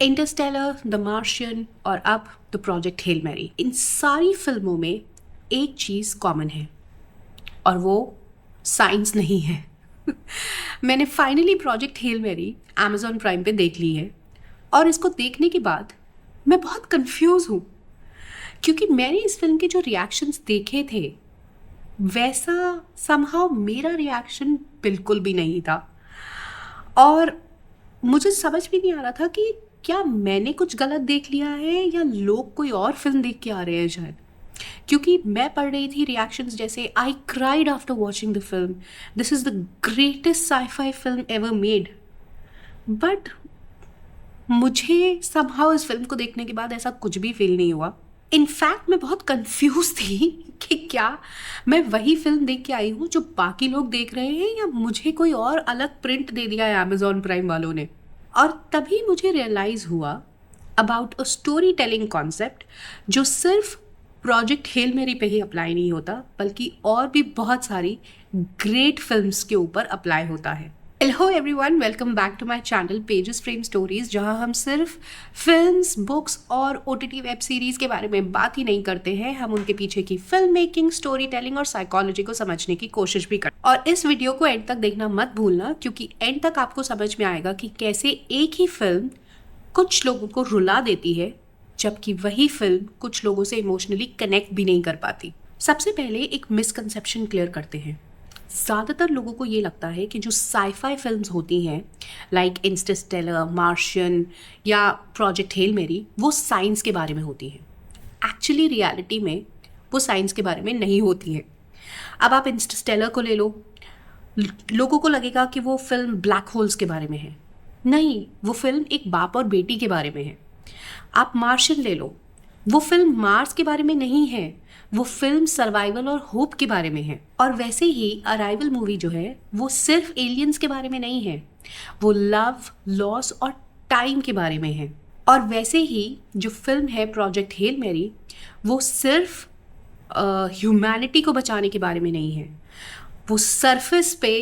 Interstellar, the Martian और अब the project Hail Mary, इन सारी फिल्मों में एक चीज़ कॉमन है और वो साइंस नहीं है। मैंने finally Project Hail Mary Amazon Prime पे देख ली है और इसको देखने के बाद मैं बहुत कंफ्यूज हूँ क्योंकि मैंने इस फिल्म के जो रिएक्शंस देखे थे वैसा समहाउ मेरा रिएक्शन बिल्कुल भी नहीं था और मुझे समझ भी नहीं आ रहा था कि क्या मैंने कुछ गलत देख लिया है या लोग कोई और फिल्म देख के आ रहे हैं शायद। क्योंकि मैं पढ़ रही थी रिएक्शंस जैसे I cried after watching the film, this is the greatest sci-fi film ever made. But मुझे समहाउ इस फिल्म को देखने के बाद ऐसा कुछ भी फील नहीं हुआ। इनफैक्ट मैं बहुत कंफ्यूज थी कि क्या मैं वही फिल्म देख के आई हूँ जो बाकी लोग देख रहे हैं या मुझे कोई और अलग प्रिंट दे दिया है अमेजॉन प्राइम वालों ने। और तभी मुझे रियलाइज़ हुआ about a story telling concept जो सिर्फ प्रोजेक्ट हेल मैरी पे ही अप्लाई नहीं होता बल्कि और भी बहुत सारी ग्रेट फिल्म्स के ऊपर अप्लाई होता है। Hello everyone, welcome back to my channel Pages Frame Stories, जहां हम सिर्फ फिल्म्स, बुक्स और ओटीटी वेब सीरीज के बारे में बात ही नहीं करते हैं, हम उनके पीछे की फिल्म मेकिंग, स्टोरी टेलिंग और साइकोलॉजी को समझने की कोशिश भी करते हैं। और इस वीडियो को एंड तक देखना मत भूलना क्योंकि एंड तक आपको समझ में आएगा कि कैसे एक ही फिल्म कुछ लोगों को रुला देती है जबकि वही फिल्म कुछ लोगों से इमोशनली कनेक्ट भी नहीं कर पाती। सबसे पहले एक मिसकंसेप्शन क्लियर करते हैं। ज़्यादातर लोगों को ये लगता है कि जो साई-फाई फिल्म्स होती हैं लाइक इंटरस्टेलर, मार्शियन या प्रोजेक्ट हेल मैरी वो साइंस के बारे में होती हैं। एक्चुअली रियलिटी में वो साइंस के बारे में नहीं होती हैं। अब आप इंटरस्टेलर को ले लो, लोगों को लगेगा कि वो फिल्म ब्लैक होल्स के बारे में है। नहीं, वो फिल्म एक बाप और बेटी के बारे में है। आप मार्शियन ले लो, वो फिल्म मार्स के बारे में नहीं है, वो फिल्म सर्वाइवल और होप के बारे में है। और वैसे ही अराइवल मूवी जो है वो सिर्फ एलियंस के बारे में नहीं है, वो लव, लॉस और टाइम के बारे में है। और वैसे ही जो फिल्म है प्रोजेक्ट हेल मैरी वो सिर्फ ह्यूमैनिटी को बचाने के बारे में नहीं है। वो सरफेस पे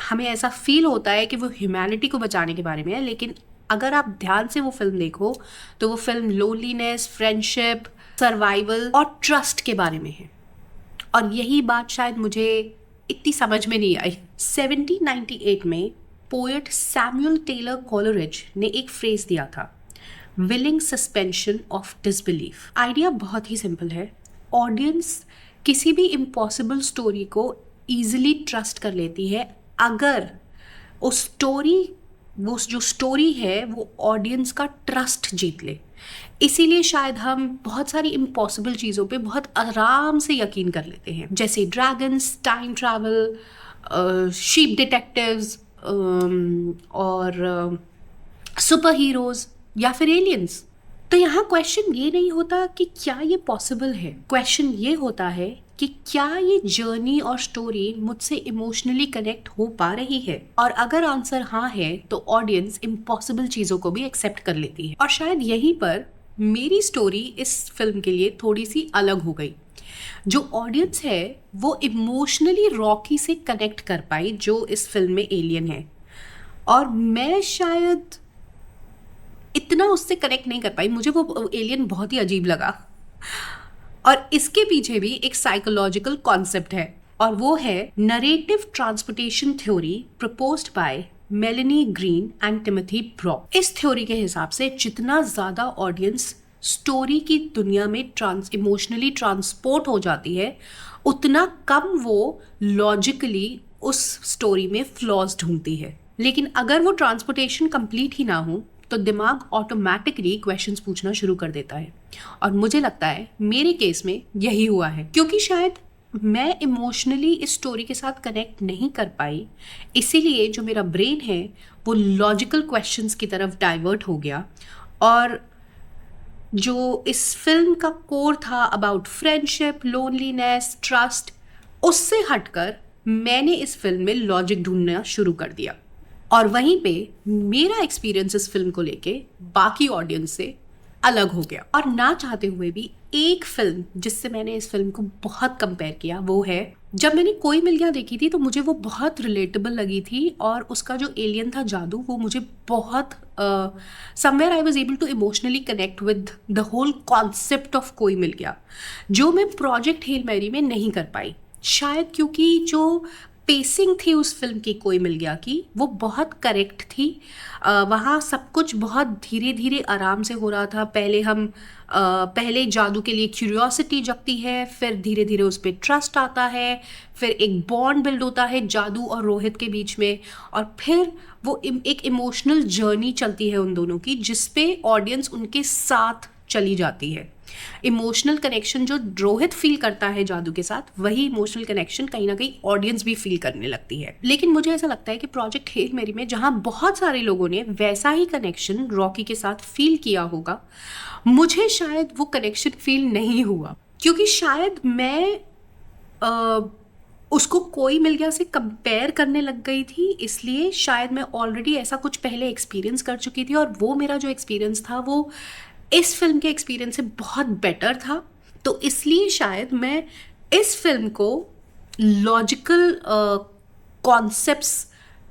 हमें ऐसा फील होता है कि वो ह्यूमैनिटी को बचाने के बारे में है, लेकिन अगर आप ध्यान से वो फिल्म देखो तो वो फिल्म लोनलीनेस, फ्रेंडशिप, सर्वाइवल और ट्रस्ट के बारे में है। और यही बात शायद मुझे इतनी समझ में नहीं आई। 1798 में पोएट सैमुअल टेलर कॉलरिज ने एक फ्रेज दिया था, willing suspension of disbelief. Idea बहुत ही सिंपल है। ऑडियंस किसी भी इम्पॉसिबल स्टोरी को ईजिली ट्रस्ट कर लेती है अगर वो जो स्टोरी है वो ऑडियंस का ट्रस्ट जीत ले। इसीलिए शायद हम बहुत सारी इम्पॉसिबल चीज़ों पे बहुत आराम से यकीन कर लेते हैं, जैसे dragons, time travel, sheep detectives और सुपर हीरोज़ या फिर एलियंस। तो यहाँ क्वेश्चन ये नहीं होता कि क्या ये पॉसिबल है, क्वेश्चन ये होता है कि क्या ये जर्नी और स्टोरी मुझसे इमोशनली कनेक्ट हो पा रही है। और अगर आंसर हाँ है तो ऑडियंस इम्पॉसिबल चीज़ों को भी एक्सेप्ट कर लेती है। और शायद यहीं पर मेरी स्टोरी इस फिल्म के लिए थोड़ी सी अलग हो गई। जो ऑडियंस है वो इमोशनली रॉकी से कनेक्ट कर पाई जो इस फिल्म में एलियन है, और मैं शायद इतना उससे कनेक्ट नहीं कर पाई। मुझे वो एलियन बहुत ही अजीब लगा। और इसके पीछे भी एक साइकोलॉजिकल कॉन्सेप्ट है और वो है narrative transportation theory proposed by Meloni green and Timothy Brock. इस थ्योरी के हिसाब से जितना ज़्यादा ऑडियंस स्टोरी की दुनिया में इमोशनली ट्रांसपोर्ट हो जाती है उतना कम वो लॉजिकली उस स्टोरी में फ्लॉज ढूंढती है। लेकिन अगर वो ट्रांसपोर्टेशन कंप्लीट ही ना हो तो दिमाग ऑटोमेटिकली क्वेश्चंस पूछना शुरू कर देता है। और मुझे लगता है मेरे केस में यही हुआ है, क्योंकि शायद मैं इमोशनली इस स्टोरी के साथ कनेक्ट नहीं कर पाई, इसीलिए जो मेरा ब्रेन है वो लॉजिकल क्वेश्चंस की तरफ डाइवर्ट हो गया। और जो इस फिल्म का कोर था अबाउट फ्रेंडशिप, लोनलीनेस, ट्रस्ट, उससे हटकर मैंने इस फिल्म में लॉजिक ढूंढना शुरू कर दिया। और वहीं पे मेरा एक्सपीरियंस इस फिल्म को लेके बाकी ऑडियंस से अलग हो गया। और ना चाहते हुए भी एक फिल्म जिससे मैंने इस फिल्म को बहुत कंपेयर किया वो है, जब मैंने कोई मिल गया देखी थी तो मुझे वो बहुत रिलेटेबल लगी थी, और उसका जो एलियन था जादू, वो मुझे बहुत somewhere I was able to emotionally connect with the whole concept of कोई मिल गया, जो मैं प्रोजेक्ट हेल मैरी में नहीं कर पाई। शायद क्योंकि जो पेसिंग थी उस फिल्म की कोई मिल गया की, वो बहुत करेक्ट थी। वहाँ सब कुछ बहुत धीरे धीरे आराम से हो रहा था। पहले जादू के लिए क्यूरियोसिटी जगती है, फिर धीरे धीरे उस पर ट्रस्ट आता है, फिर एक बॉन्ड बिल्ड होता है जादू और रोहित के बीच में, और फिर वो एक इमोशनल जर्नी चलती है उन दोनों की, जिसपे ऑडियंस उनके साथ चली जाती है। इमोशनल कनेक्शन जो रोहित फील करता है जादू के साथ, वही इमोशनल कनेक्शन कहीं ना कहीं ऑडियंस भी फील करने लगती है। लेकिन मुझे ऐसा लगता है कि प्रोजेक्ट हेल मेरी में जहां बहुत सारे लोगों ने वैसा ही कनेक्शन रॉकी के साथ फील किया होगा, मुझे शायद वो कनेक्शन फील नहीं हुआ, क्योंकि शायद मैं उसको कोई मिल गया से कंपेयर करने लग गई थी। इसलिए शायद मैं ऑलरेडी ऐसा कुछ पहले एक्सपीरियंस कर चुकी थी, और वो मेरा जो एक्सपीरियंस था वो इस फिल्म के एक्सपीरियंस से बहुत बेटर था। तो इसलिए शायद मैं इस फिल्म को लॉजिकल कॉन्सेप्ट्स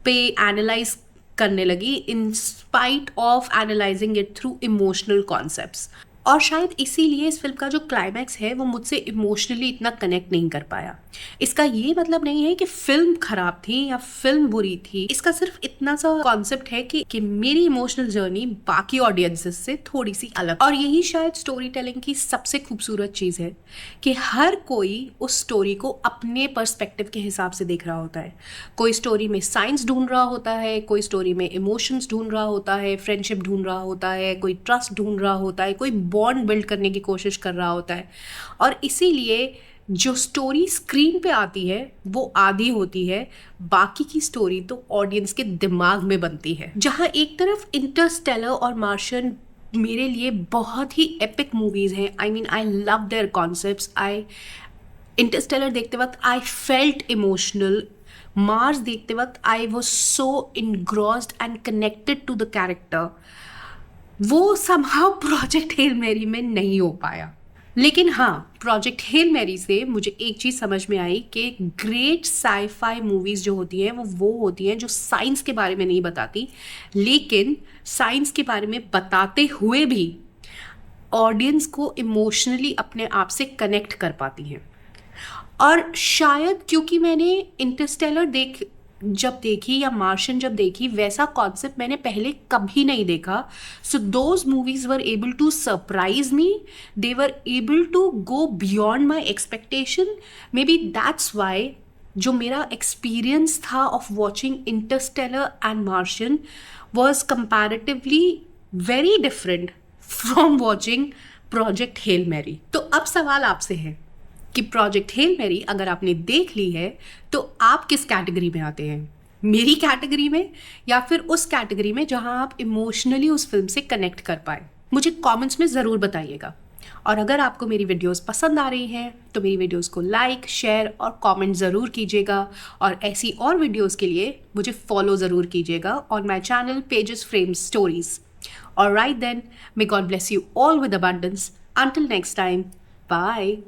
पे एनालाइज करने लगी, in spite of analysing it through emotional concepts. और शायद इसीलिए इस फिल्म का जो क्लाइमैक्स है वो मुझसे इमोशनली इतना कनेक्ट नहीं कर पाया। इसका ये मतलब नहीं है कि फिल्म खराब थी या फिल्म बुरी थी, इसका सिर्फ इतना सा कॉन्सेप्ट है कि मेरी इमोशनल जर्नी बाकी ऑडियंसेस से थोड़ी सी अलग। और यही शायद स्टोरी टेलिंग की सबसे खूबसूरत चीज़ है कि हर कोई उस स्टोरी को अपने पर्सपेक्टिव के हिसाब से देख रहा होता है। कोई स्टोरी में साइंस ढूंढ रहा होता है, कोई स्टोरी में इमोशंस ढूंढ रहा होता है, फ्रेंडशिप ढूंढ रहा होता है, कोई ट्रस्ट ढूंढ रहा होता है, कोई बॉन्ड बिल्ड करने की कोशिश कर रहा होता है। और इसीलिए जो स्टोरी स्क्रीन पे आती है वो आधी होती है, बाकी की स्टोरी तो ऑडियंस के दिमाग में बनती है। जहाँ एक तरफ इंटरस्टेलर और मार्शियन मेरे लिए बहुत ही एपिक मूवीज हैं, I love their concepts. Interstellar देखते वक्त आई फेल्ट इमोशनल, मार्स देखते वक्त I was so engrossed and connected to the character. वो समहाउ प्रोजेक्ट हेल मैरी में नहीं हो पाया। लेकिन हाँ, प्रोजेक्ट हेल मैरी से मुझे एक चीज़ समझ में आई कि ग्रेट साईफाई मूवीज़ जो होती हैं वो होती हैं जो साइंस के बारे में नहीं बताती, लेकिन साइंस के बारे में बताते हुए भी ऑडियंस को इमोशनली अपने आप से कनेक्ट कर पाती हैं। और शायद क्योंकि मैंने इंटरस्टेलर जब देखी या मार्शियन जब देखी, वैसा कॉन्सेप्ट मैंने पहले कभी नहीं देखा। So those movies were able to surprise me, they were able to go beyond my expectation. Maybe that's why जो मेरा एक्सपीरियंस था of watching Interstellar and Martian was comparatively very different from watching Project Hail Mary. तो अब सवाल आपसे है कि project Hail Mary अगर आपने देख ली है तो आप किस कैटेगरी में आते हैं, मेरी कैटेगरी में या फिर उस कैटेगरी में जहां आप इमोशनली उस फिल्म से कनेक्ट कर पाए? मुझे कमेंट्स में ज़रूर बताइएगा। और अगर आपको मेरी वीडियोस पसंद आ रही हैं तो मेरी वीडियोस को लाइक, शेयर और कमेंट ज़रूर कीजिएगा, और ऐसी और वीडियोस के लिए मुझे फॉलो ज़रूर कीजिएगा on my channel pages frames stories. Alright then, may God bless you all with abundance. Until next time, bye.